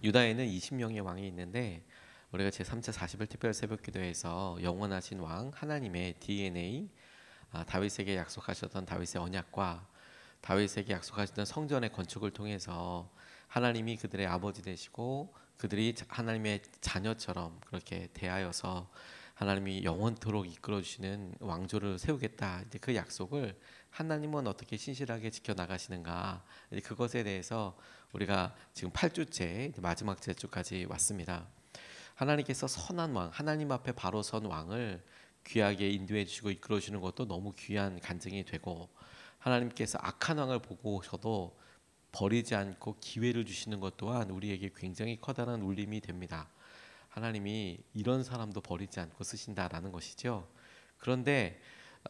유다에는 20명의 왕이 있는데 우리가 제3차 40일 특별 새벽 기도에서 영원하신 왕 하나님의 DNA, 다윗에게 약속하셨던 다윗의 언약과 다윗에게 약속하셨던 성전의 건축을 통해서 하나님이 그들의 아버지 되시고 그들이 하나님의 자녀처럼 그렇게 대하여서 하나님이 영원토록 이끌어 주시는 왕조를 세우겠다. 이제 그 약속을 하나님은 어떻게 신실하게 지켜 나가시는가? 그것에 대해서 우리가 지금 8주째 마지막 제주까지 왔습니다. 하나님께서 선한 왕, 하나님 앞에 바로 선 왕을 귀하게 인도해 주시고 이끌어 주시는 것도 너무 귀한 간증이 되고, 하나님께서 악한 왕을 보고서도 버리지 않고 기회를 주시는 것 또한 우리에게 굉장히 커다란 울림이 됩니다. 하나님이 이런 사람도 버리지 않고 쓰신다라는 것이죠. 그런데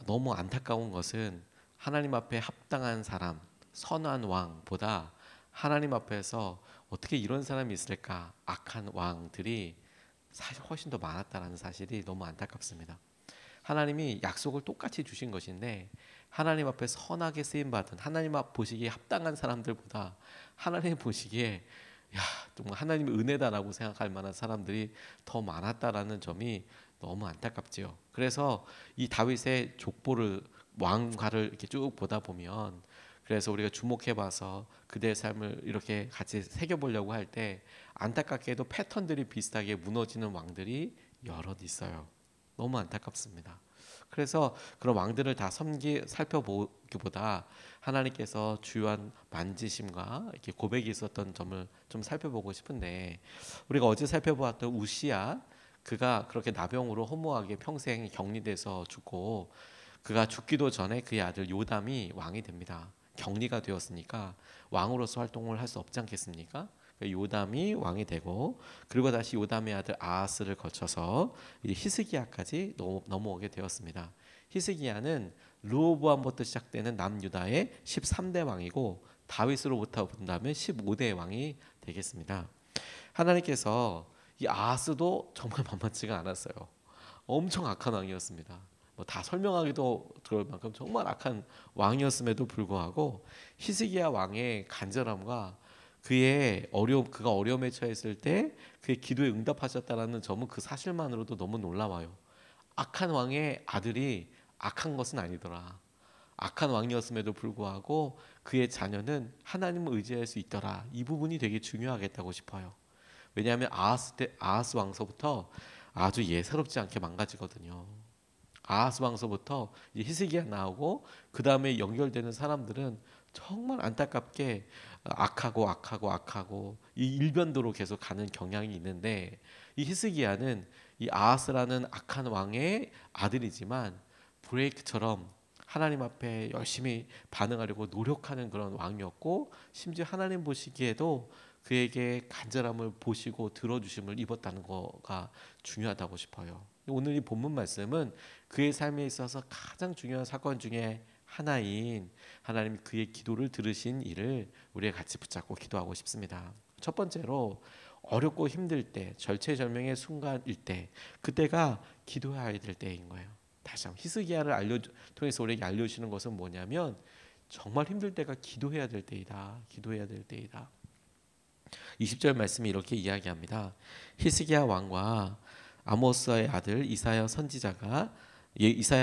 너무 안타까운 것은 하나님 앞에 합당한 사람, 선한 왕보다 하나님 앞에서 어떻게 이런 사람이 있을까? 악한 왕들이 사실 훨씬 더 많았다라는 사실이 너무 안타깝습니다. 하나님이 약속을 똑같이 주신 것인데 하나님 앞에 선하게 쓰임 받은, 하나님 앞 보시기에 합당한 사람들보다 하나님 보시기에 야, 정말 하나님의 은혜다라고 생각할 만한 사람들이 더 많았다라는 점이 너무 안타깝지요. 그래서 이 다윗의 족보를, 왕가를 이렇게 쭉 보다 보면, 그래서 우리가 주목해봐서 그대의 삶을 이렇게 같이 새겨보려고 할 때 안타깝게도 패턴들이 비슷하게 무너지는 왕들이 여럿 있어요. 너무 안타깝습니다. 그래서 그런 왕들을 다 살펴보기보다 하나님께서 주요한 만지심과 이렇게 고백이 있었던 점을 좀 살펴보고 싶은데, 우리가 어제 살펴보았던 우시야, 그가 그렇게 나병으로 허무하게 평생 격리돼서 죽고, 그가 죽기도 전에 그의 아들 요담이 왕이 됩니다. 격리가 되었으니까 왕으로서 활동을 할 수 없지 않겠습니까? 요담이 왕이 되고, 그리고 다시 요담의 아들 아하스를 거쳐서 히스기야까지 넘어오게 되었습니다. 히스기야는 르호보암부터 시작되는 남유다의 13대 왕이고, 다윗으로부터 본다면 15대 왕이 되겠습니다. 하나님께서 이 아하스도 정말 만만치가 않았어요. 엄청 악한 왕이었습니다. 뭐 다 설명하기도 그럴 만큼 정말 악한 왕이었음에도 불구하고 히스기야 왕의 간절함과 그가 어려움에 처했을 때 그의 기도에 응답하셨다라는 점은 그 사실만으로도 너무 놀라워요. 악한 왕의 아들이 악한 것은 아니더라. 악한 왕이었음에도 불구하고 그의 자녀는 하나님을 의지할 수 있더라. 이 부분이 되게 중요하겠다고 싶어요. 왜냐하면 아하스 왕서부터 아주 예사롭지 않게 망가지거든요. 아하스 왕서부터 히스기야 나오고 그 다음에 연결되는 사람들은 정말 안타깝게 악하고 이 일변도로 계속 가는 경향이 있는데, 이 히스기야는 이 아하스라는 악한 왕의 아들이지만 브레이크처럼 하나님 앞에 열심히 반응하려고 노력하는 그런 왕이었고, 심지어 하나님 보시기에도 그에게 간절함을 보시고 들어주심을 입었다는 거가 중요하다고 싶어요. 오늘 이 본문 말씀은 그의 삶에 있어서 가장 중요한 사건 중에 하나인 하나님이 그의 기도를 들으신 일을 우리가 같이 붙잡고 기도하고 싶습니다. 첫 번째로, 어렵고 힘들 때, 절체절명의 순간일 때, 그때가 기도해야 될 때인 거예요. 다시 한번 히스기야를 통해서 우리에게 알려주시는 것은 뭐냐면, 정말 힘들 때가 기도해야 될 때이다. 기도해야 될 때이다. 20절 말씀이 이렇게 이야기합니다. 히스기야 왕과 아모스의 아들 이사야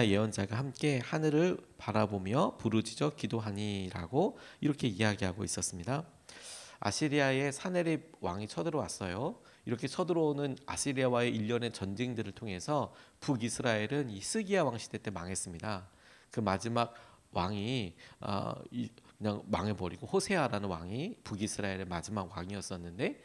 예언자가 함께 하늘을 바라보며 부르짖어 기도하니라고 이렇게 이야기하고 있었습니다. 아시리아의 사네립 왕이 쳐들어왔어요. 이렇게 쳐들어오는 아시리아와의 일련의 전쟁들을 통해서 북이스라엘은 히스기야 왕 시대 때 망했습니다. 그 마지막 왕이 그냥 망해버리고, 호세아라는 왕이 북이스라엘의 마지막 왕이었었는데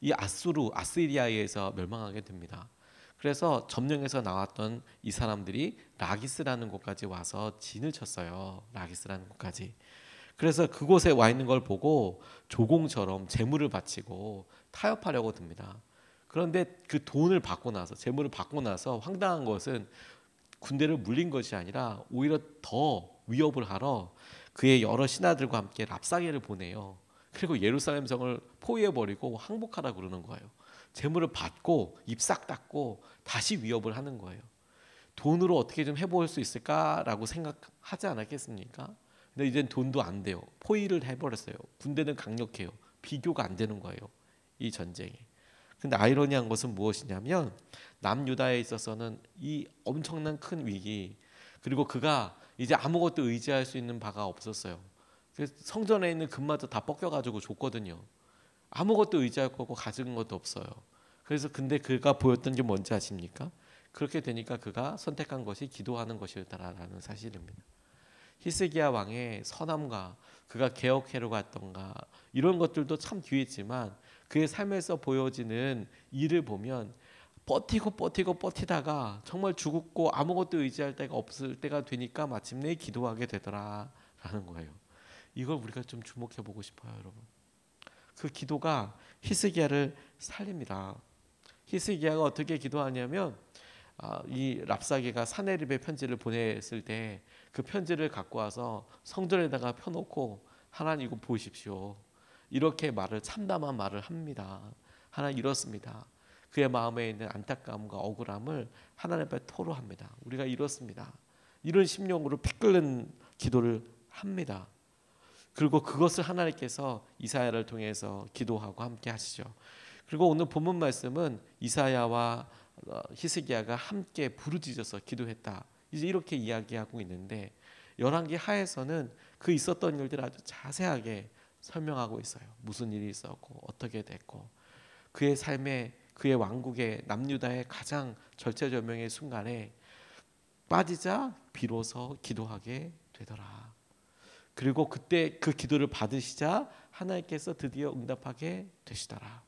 이 아시리아에서 멸망하게 됩니다. 그래서 점령에서 나왔던 이 사람들이 라기스라는 곳까지 와서 진을 쳤어요. 라기스라는 곳까지. 그래서 그곳에 와 있는 걸 보고 조공처럼 재물을 바치고 타협하려고 듭니다. 그런데 그 돈을 받고 나서, 재물을 받고 나서 황당한 것은 군대를 물린 것이 아니라 오히려 더 위협을 하러 그의 여러 신하들과 함께 랍사게를 보내요. 그리고 예루살렘 성을 포위해버리고 항복하라 그러는 거예요. 재물을 받고 입 싹 닫고 다시 위협을 하는 거예요. 돈으로 어떻게 좀 해볼 수 있을까라고 생각하지 않았겠습니까? 근데 이젠 돈도 안 돼요. 포위를 해버렸어요. 군대는 강력해요. 비교가 안 되는 거예요. 이 전쟁이. 근데 아이러니한 것은 무엇이냐면 남유다에 있어서는 이 엄청난 큰 위기, 그리고 그가 이제 아무것도 의지할 수 있는 바가 없었어요. 그래서 성전에 있는 금마저 다 벗겨가지고 줬거든요. 아무것도 의지할 거고 가진 것도 없어요. 그래서 근데 그가 보였던 게 뭔지 아십니까? 그렇게 되니까 그가 선택한 것이 기도하는 것이었다라는 사실입니다. 히스기야 왕의 선함과 그가 개혁회로 갔던가 이런 것들도 참 뒤에 있지만 그의 삶에서 보여지는 일을 보면 버티고 버티다가 정말 죽고 아무것도 의지할 데가 없을 때가 되니까 마침내 기도하게 되더라라는 거예요. 이걸 우리가 좀 주목해 보고 싶어요, 여러분. 그 기도가 히스기야를 살립니다. 히스기야가 어떻게 기도하냐면 이 랍사게가 사네립에 편지를 보냈을 때 그 편지를 갖고 와서 성전에다가 펴놓고 하나님 이거 보십시오. 이렇게 말을 참담한 말을 합니다. 하나님 이렇습니다. 그의 마음에 있는 안타까움과 억울함을 하나님 앞에 토로합니다. 우리가 이렇습니다. 이런 심령으로 피 끓는 기도를 합니다. 그리고 그것을 하나님께서 이사야를 통해서 기도하고 함께 하시죠. 그리고 오늘 본문 말씀은 이사야와 히스기야가 함께 부르짖어서 기도했다. 이제 이렇게 이야기하고 있는데 열왕기 하에서는 그 있었던 일들을 아주 자세하게 설명하고 있어요. 무슨 일이 있었고 어떻게 됐고 그의 삶에 그의 왕국의 남유다의 가장 절체절명의 순간에 빠지자 비로소 기도하게 되더라. 그리고 그때 그 기도를 받으시자 하나님께서 드디어 응답하게 되시더라.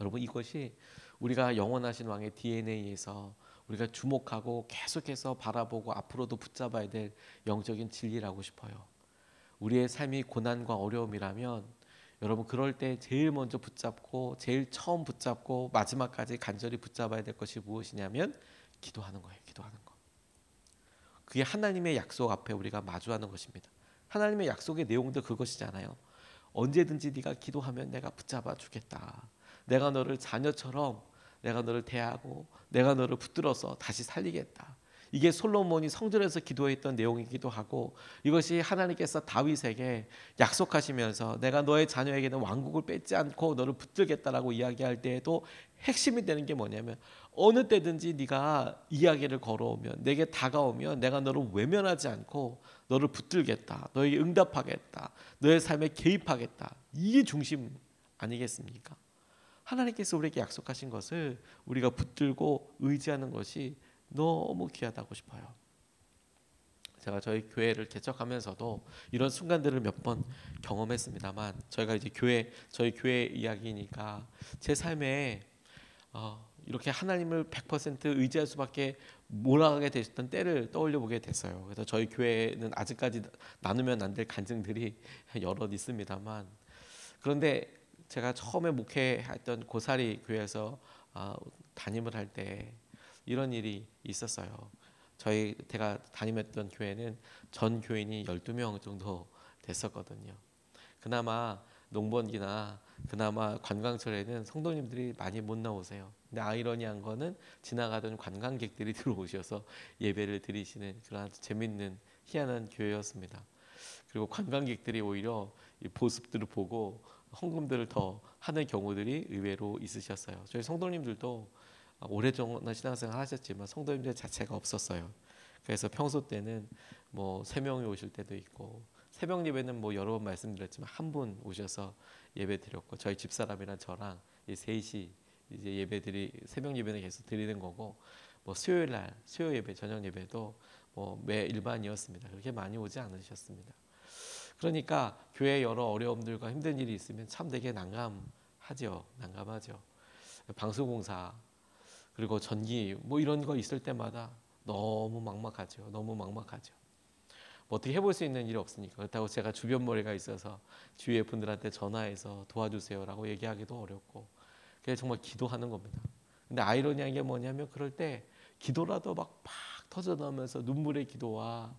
여러분 이것이 우리가 영원하신 왕의 DNA에서 우리가 주목하고 계속해서 바라보고 앞으로도 붙잡아야 될 영적인 진리라고 싶어요. 우리의 삶이 고난과 어려움이라면 여러분 그럴 때 제일 먼저 붙잡고 제일 처음 붙잡고 마지막까지 간절히 붙잡아야 될 것이 무엇이냐면 기도하는 거예요. 기도하는 거. 그게 하나님의 약속 앞에 우리가 마주하는 것입니다. 하나님의 약속의 내용도 그것이잖아요. 언제든지 네가 기도하면 내가 붙잡아 주겠다. 내가 너를 자녀처럼 내가 너를 대하고 내가 너를 붙들어서 다시 살리겠다. 이게 솔로몬이 성전에서 기도했던 내용이기도 하고 이것이 하나님께서 다윗에게 약속하시면서 내가 너의 자녀에게는 왕국을 뺏지 않고 너를 붙들겠다라고 이야기할 때에도 핵심이 되는 게 뭐냐면 어느 때든지 네가 이야기를 걸어오면 내게 다가오면 내가 너를 외면하지 않고 너를 붙들겠다. 너에게 응답하겠다. 너의 삶에 개입하겠다. 이게 중심 아니겠습니까? 하나님께서 우리에게 약속하신 것을 우리가 붙들고 의지하는 것이 너무 귀하다고 싶어요. 제가 저희 교회를 개척하면서도 이런 순간들을 몇 번 경험했습니다만 저희가 이제 저희 교회 이야기니까 제 삶에 이렇게 하나님을 100% 의지할 수밖에 몰아가게 되셨던 때를 떠올려 보게 됐어요. 그래서 저희 교회는 아직까지 나누면 안 될 간증들이 여럿 있습니다만 그런데 제가 처음에 목회했던 고사리 교회에서 담임을 할 때 이런 일이 있었어요. 제가 담임했던 교회는 전 교인이 12명 정도 됐었거든요. 그나마 농번기나 그나마 관광철에는 성도님들이 많이 못 나오세요. 근데 아이러니한 거는 지나가던 관광객들이 들어오셔서 예배를 드리시는 그런 재밌는 희한한 교회였습니다. 그리고 관광객들이 오히려 이 보습들을 보고 헌금들을 더 하는 경우들이 의외로 있으셨어요. 저희 성도님들도 오래전에 신앙생활 하셨지만 성도님들 자체가 없었어요. 그래서 평소 때는 뭐 3명이 오실 때도 있고 새벽 예배는 뭐 여러 번 말씀드렸지만 한 분 오셔서 예배 드렸고 저희 집사람이랑 저랑 이 셋이 이제 새벽 예배는 계속 드리는 거고 뭐 수요일 날 수요 예배 저녁 예배도 뭐 매 일반이었습니다. 그렇게 많이 오지 않으셨습니다. 그러니까 교회에 여러 어려움들과 힘든 일이 있으면 참 되게 난감하죠. 방수공사 그리고 전기 뭐 이런 거 있을 때마다 너무 막막하죠. 뭐 어떻게 해볼 수 있는 일이 없으니까. 그렇다고 제가 주변 머리가 있어서 주위의 분들한테 전화해서 도와주세요라고 얘기하기도 어렵고 그래서 정말 기도하는 겁니다. 근데 아이러니한 게 뭐냐면 그럴 때 기도라도 막 터져 나오면서 눈물의 기도와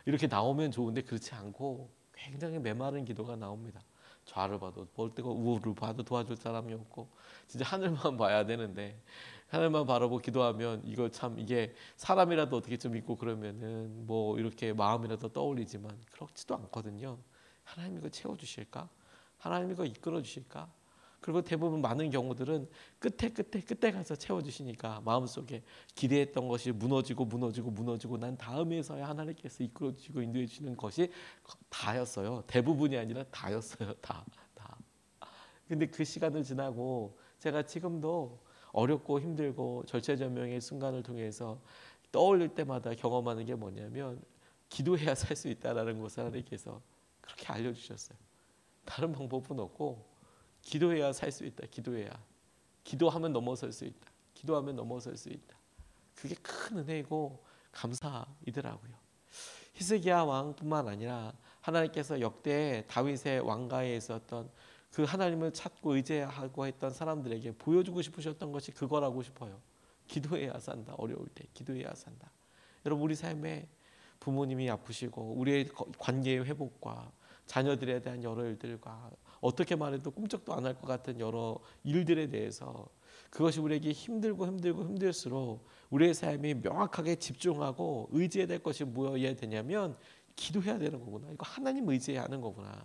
이렇게 나오면 좋은데 그렇지 않고 굉장히 메마른 기도가 나옵니다. 좌를 봐도 볼 때가 우를 봐도 도와줄 사람이 없고 진짜 하늘만 봐야 되는데 하늘만 바라보고 기도하면 이게 사람이라도 어떻게 좀 있고 그러면은 뭐 이렇게 마음이라도 떠올리지만 그렇지도 않거든요. 하나님 이거 채워주실까? 하나님 이거 이끌어 주실까? 그리고 대부분 많은 경우들은 끝에 가서 채워주시니까 마음속에 기대했던 것이 무너지고 난 다음에서야 하나님께서 이끌어주시고 인도해 주시는 것이 다였어요. 대부분이 아니라 다였어요. 다. 근데 그 시간을 지나고 제가 지금도 어렵고 힘들고 절체절명의 순간을 통해서 떠올릴 때마다 경험하는 게 뭐냐면 기도해야 살 수 있다라는 것을 하나님께서 그렇게 알려주셨어요. 다른 방법은 없고 기도해야 살 수 있다. 기도하면 넘어설 수 있다. 그게 큰 은혜이고 감사이더라고요. 히스기야 왕뿐만 아니라 하나님께서 역대 다윗의 왕가에 있었던 그 하나님을 찾고 의지하고 했던 사람들에게 보여주고 싶으셨던 것이 그거라고 싶어요. 기도해야 산다. 어려울 때 기도해야 산다. 여러분, 우리 삶에 부모님이 아프시고 우리의 관계의 회복과 자녀들에 대한 여러 일들과 어떻게 말해도 꿈쩍도 안 할 것 같은 여러 일들에 대해서 그것이 우리에게 힘들수록 우리의 삶이 명확하게 집중하고 의지해야 될 것이 뭐여야 되냐면 기도해야 되는 거구나. 이거 하나님 의지해야 하는 거구나.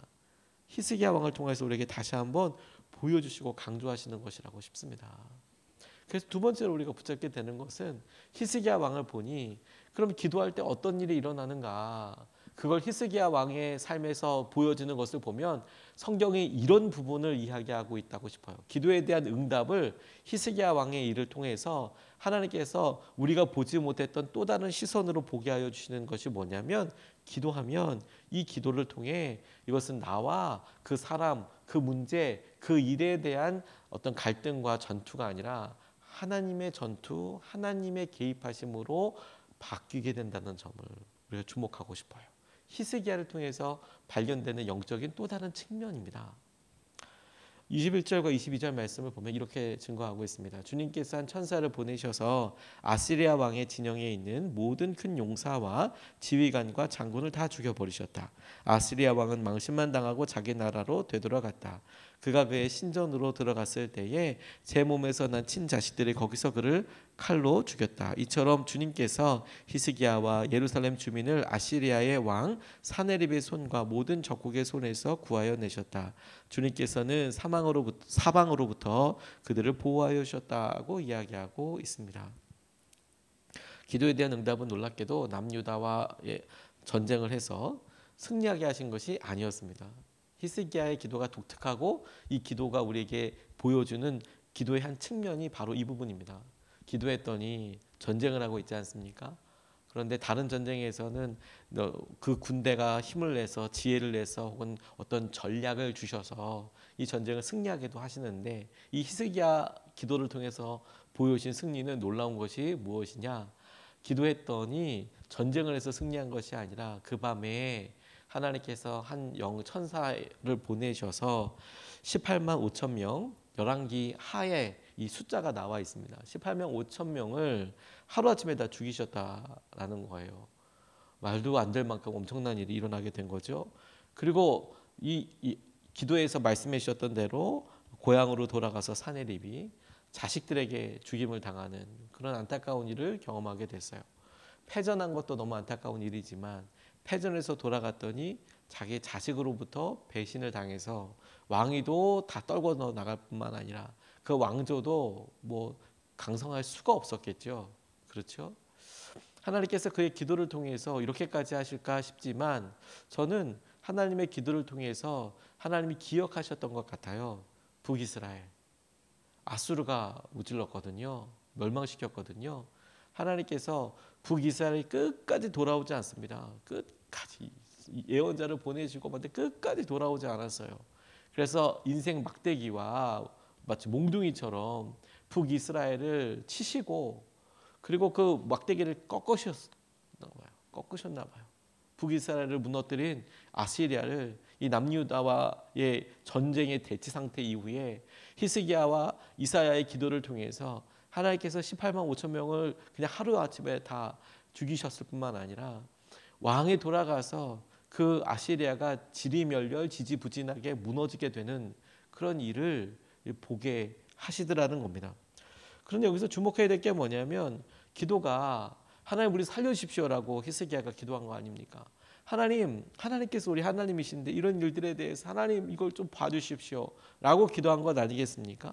히스기야 왕을 통해서 우리에게 다시 한번 보여주시고 강조하시는 것이라고 싶습니다. 그래서 두 번째로 우리가 붙잡게 되는 것은 히스기야 왕을 보니 그럼 기도할 때 어떤 일이 일어나는가, 그걸 히스기야 왕의 삶에서 보여지는 것을 보면 성경이 이런 부분을 이야기하고 있다고 싶어요. 기도에 대한 응답을 히스기야 왕의 일을 통해서 하나님께서 우리가 보지 못했던 또 다른 시선으로 보게 하여 주시는 것이 뭐냐면, 기도하면 이 기도를 통해 이것은 나와 그 사람, 그 문제, 그 일에 대한 어떤 갈등과 전투가 아니라 하나님의 전투, 하나님의 개입하심으로 바뀌게 된다는 점을 우리가 주목하고 싶어요. 히스기야를 통해서 발견되는 영적인 또 다른 측면입니다. 21절과 22절 말씀을 보면 이렇게 증거하고 있습니다. 주님께서 한 천사를 보내셔서 아시리아 왕의 진영에 있는 모든 큰 용사와 지휘관과 장군을 다 죽여버리셨다. 아시리아 왕은 망신만 당하고 자기 나라로 되돌아갔다. 그가 그의 신전으로 들어갔을 때에 제 몸에서 난 친자식들이 거기서 그를 칼로 죽였다. 이처럼 주님께서 히스기야와 예루살렘 주민을 아시리아의 왕 사네립의 손과 모든 적국의 손에서 구하여 내셨다. 주님께서는 사방으로부터 그들을 보호하여 주셨다고 이야기하고 있습니다. 기도에 대한 응답은 놀랍게도 남유다와 전쟁을 해서 승리하게 하신 것이 아니었습니다. 히스기야의 기도가 독특하고 이 기도가 우리에게 보여주는 기도의 한 측면이 바로 이 부분입니다. 기도했더니 전쟁을 하고 있지 않습니까? 그런데 다른 전쟁에서는 그 군대가 힘을 내서 지혜를 내서 혹은 어떤 전략을 주셔서 이 전쟁을 승리하게도 하시는데, 이 히스기야 기도를 통해서 보여주신 승리는 놀라운 것이 무엇이냐? 기도했더니 전쟁을 해서 승리한 것이 아니라 그 밤에 하나님께서 한 천사를 보내셔서 18만 5천 명, 열왕기 하에 이 숫자가 나와 있습니다. 18만 5천 명을 하루아침에 다 죽이셨다라는 거예요. 말도 안 될 만큼 엄청난 일이 일어나게 된 거죠. 그리고 이 기도에서 말씀해 주셨던 대로 고향으로 돌아가서 사내립이 자식들에게 죽임을 당하는 그런 안타까운 일을 경험하게 됐어요. 패전한 것도 너무 안타까운 일이지만 패전에서 돌아갔더니 자기 자식으로부터 배신을 당해서 왕위도 다 떨궈 나갈 뿐만 아니라 그 왕조도 뭐 강성할 수가 없었겠죠. 그렇죠? 하나님께서 그의 기도를 통해서 이렇게까지 하실까 싶지만 저는 하나님의 기도를 통해서 하나님이 기억하셨던 것 같아요. 북이스라엘, 아수르가 무찔렀거든요. 멸망시켰거든요. 하나님께서 북이스라엘이 끝까지 돌아오지 않습니다. 끝까지 예언자를 보내시고 끝까지 돌아오지 않았어요. 그래서 인생 막대기와 마치 몽둥이처럼 북이스라엘을 치시고 그리고 그 막대기를 꺾으셨나 봐요. 북이스라엘을 무너뜨린 아시리아를 이 남유다와의 전쟁의 대치 상태 이후에 히스기야와 이사야의 기도를 통해서 하나님께서 18만 5천 명을 그냥 하루아침에 다 죽이셨을 뿐만 아니라 왕이 돌아가서 그 아시리아가 지리멸렬 지지부진하게 무너지게 되는 그런 일을 보게 하시더라는 겁니다. 그런데 여기서 주목해야 될 게 뭐냐면 기도가 하나님 우리 살려주십시오라고 히스기야가 기도한 거 아닙니까? 하나님께서 우리 하나님이신데 이런 일들에 대해서 하나님 이걸 좀 봐주십시오라고 기도한 것 아니겠습니까?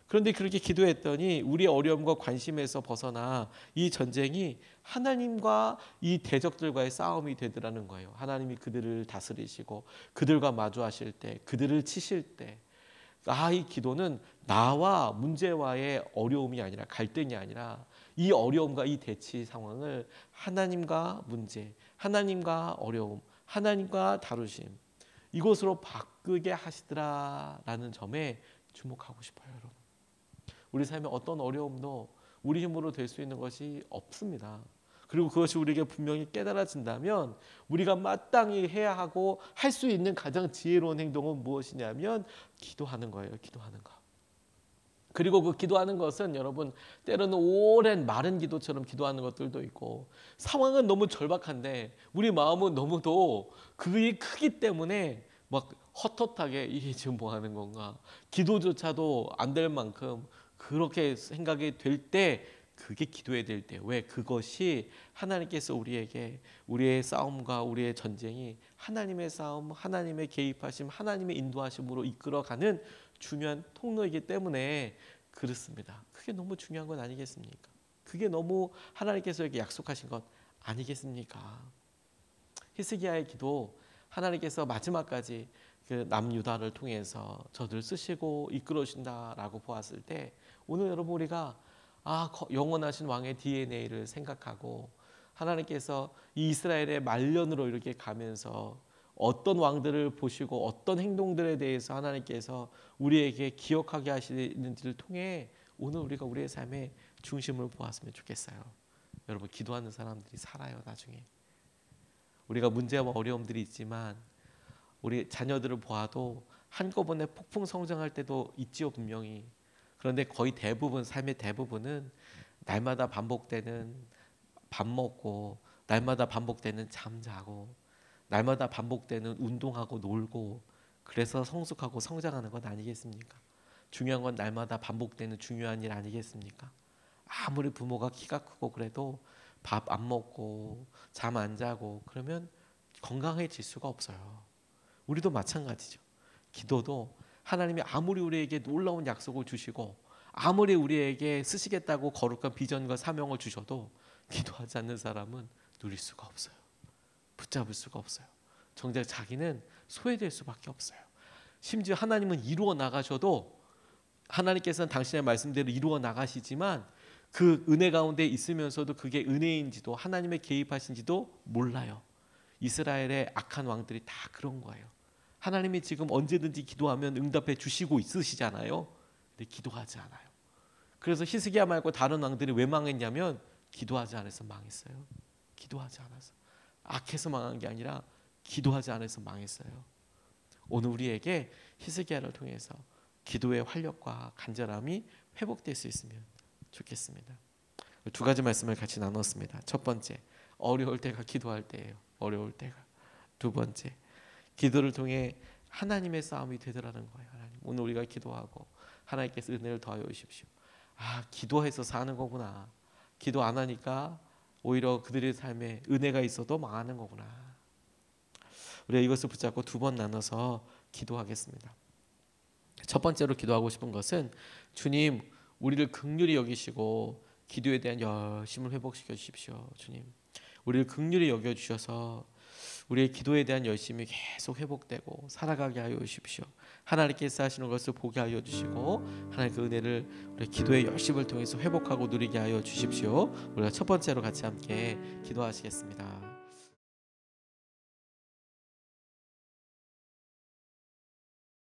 그런데 그렇게 기도했더니 우리의 어려움과 관심에서 벗어나 이 전쟁이 하나님과 이 대적들과의 싸움이 되더라는 거예요. 하나님이 그들을 다스리시고 그들과 마주하실 때, 그들을 치실 때, 이 기도는 나와 문제와의 어려움이 아니라, 갈등이 아니라 이 어려움과 이 대치 상황을 하나님과 문제, 하나님과 어려움, 하나님과 다루심, 이것으로 바꾸게 하시더라라는 점에 주목하고 싶어요, 여러분. 우리 삶에 어떤 어려움도 우리 힘으로 될 수 있는 것이 없습니다. 그리고 그것이 우리에게 분명히 깨달아진다면 우리가 마땅히 해야 하고 할 수 있는 가장 지혜로운 행동은 무엇이냐면 기도하는 거예요. 기도하는 거. 그리고 그 기도하는 것은 여러분 때로는 오랜 마른 기도처럼 기도하는 것들도 있고, 상황은 너무 절박한데 우리 마음은 너무도 그게 크기 때문에 막 헛헛하게 이게 지금 뭐 하는 건가, 기도조차도 안 될 만큼 그렇게 생각이 될 때, 그게 기도해야 될 때, 왜? 그것이 하나님께서 우리에게 우리의 싸움과 우리의 전쟁이 하나님의 싸움, 하나님의 개입하심, 하나님의 인도하심으로 이끌어가는 중요한 통로이기 때문에 그렇습니다. 그게 너무 중요한 건 아니겠습니까? 그게 너무 하나님께서 이렇게 약속하신 것 아니겠습니까? 히스기야의 기도, 하나님께서 마지막까지 그 남유다를 통해서 저들을 쓰시고 이끌어주신다라고 보았을 때, 오늘 여러분 우리가 영원하신 왕의 DNA를 생각하고 하나님께서 이 이스라엘의 말년으로 이렇게 가면서 어떤 왕들을 보시고 어떤 행동들에 대해서 하나님께서 우리에게 기억하게 하시는지를 통해 오늘 우리가 우리의 삶의 중심을 보았으면 좋겠어요. 여러분, 기도하는 사람들이 살아요. 나중에 우리가 문제와 어려움들이 있지만 우리 자녀들을 보아도 한꺼번에 폭풍 성장할 때도 있지요, 분명히. 그런데 거의 대부분, 삶의 대부분은 날마다 반복되는 밥 먹고, 날마다 반복되는 잠자고, 날마다 반복되는 운동하고 놀고, 그래서 성숙하고 성장하는 것 아니겠습니까? 중요한 건 날마다 반복되는 중요한 일 아니겠습니까? 아무리 부모가 키가 크고 그래도 밥 안 먹고 잠 안 자고 그러면 건강해질 수가 없어요. 우리도 마찬가지죠. 기도도 하나님이 아무리 우리에게 놀라운 약속을 주시고 아무리 우리에게 쓰시겠다고 거룩한 비전과 사명을 주셔도 기도하지 않는 사람은 누릴 수가 없어요. 붙잡을 수가 없어요. 정작 자기는 소외될 수밖에 없어요. 심지어 하나님은 이루어 나가셔도, 하나님께서는 당신의 말씀대로 이루어 나가시지만 그 은혜 가운데 있으면서도 그게 은혜인지도 하나님의 개입하신지도 몰라요. 이스라엘의 악한 왕들이 다 그런 거예요. 하나님이 지금 언제든지 기도하면 응답해 주시고 있으시잖아요. 근데 기도하지 않아요. 그래서 히스기야 말고 다른 왕들이 왜 망했냐면 기도하지 않아서 망했어요. 기도하지 않아서. 악해서 망한 게 아니라 기도하지 않아서 망했어요. 오늘 우리에게 히스기야를 통해서 기도의 활력과 간절함이 회복될 수 있으면 좋겠습니다. 두 가지 말씀을 같이 나눴습니다. 첫 번째, 어려울 때가 기도할 때예요. 어려울 때가. 두 번째, 기도를 통해 하나님의 싸움이 되더라는 거예요. 하나님, 오늘 우리가 기도하고 하나님께서 은혜를 더하여 주십시오. 기도해서 사는 거구나. 기도 안 하니까 오히려 그들의 삶에 은혜가 있어도 망하는 거구나. 우리가 이것을 붙잡고 두 번 나눠서 기도하겠습니다. 첫 번째로 기도하고 싶은 것은, 주님, 우리를 긍휼히 여기시고 기도에 대한 열심을 회복시켜 주십시오. 주님, 우리를 긍휼히 여겨 주셔서 우리의 기도에 대한 열심이 계속 회복되고 살아가게 하여 주십시오. 하나님께서 하시는 것을 보게 하여 주시고 하나님 그 은혜를 우리 기도의 열심을 통해서 회복하고 누리게 하여 주십시오. 우리가 첫 번째로 같이 함께 기도하시겠습니다.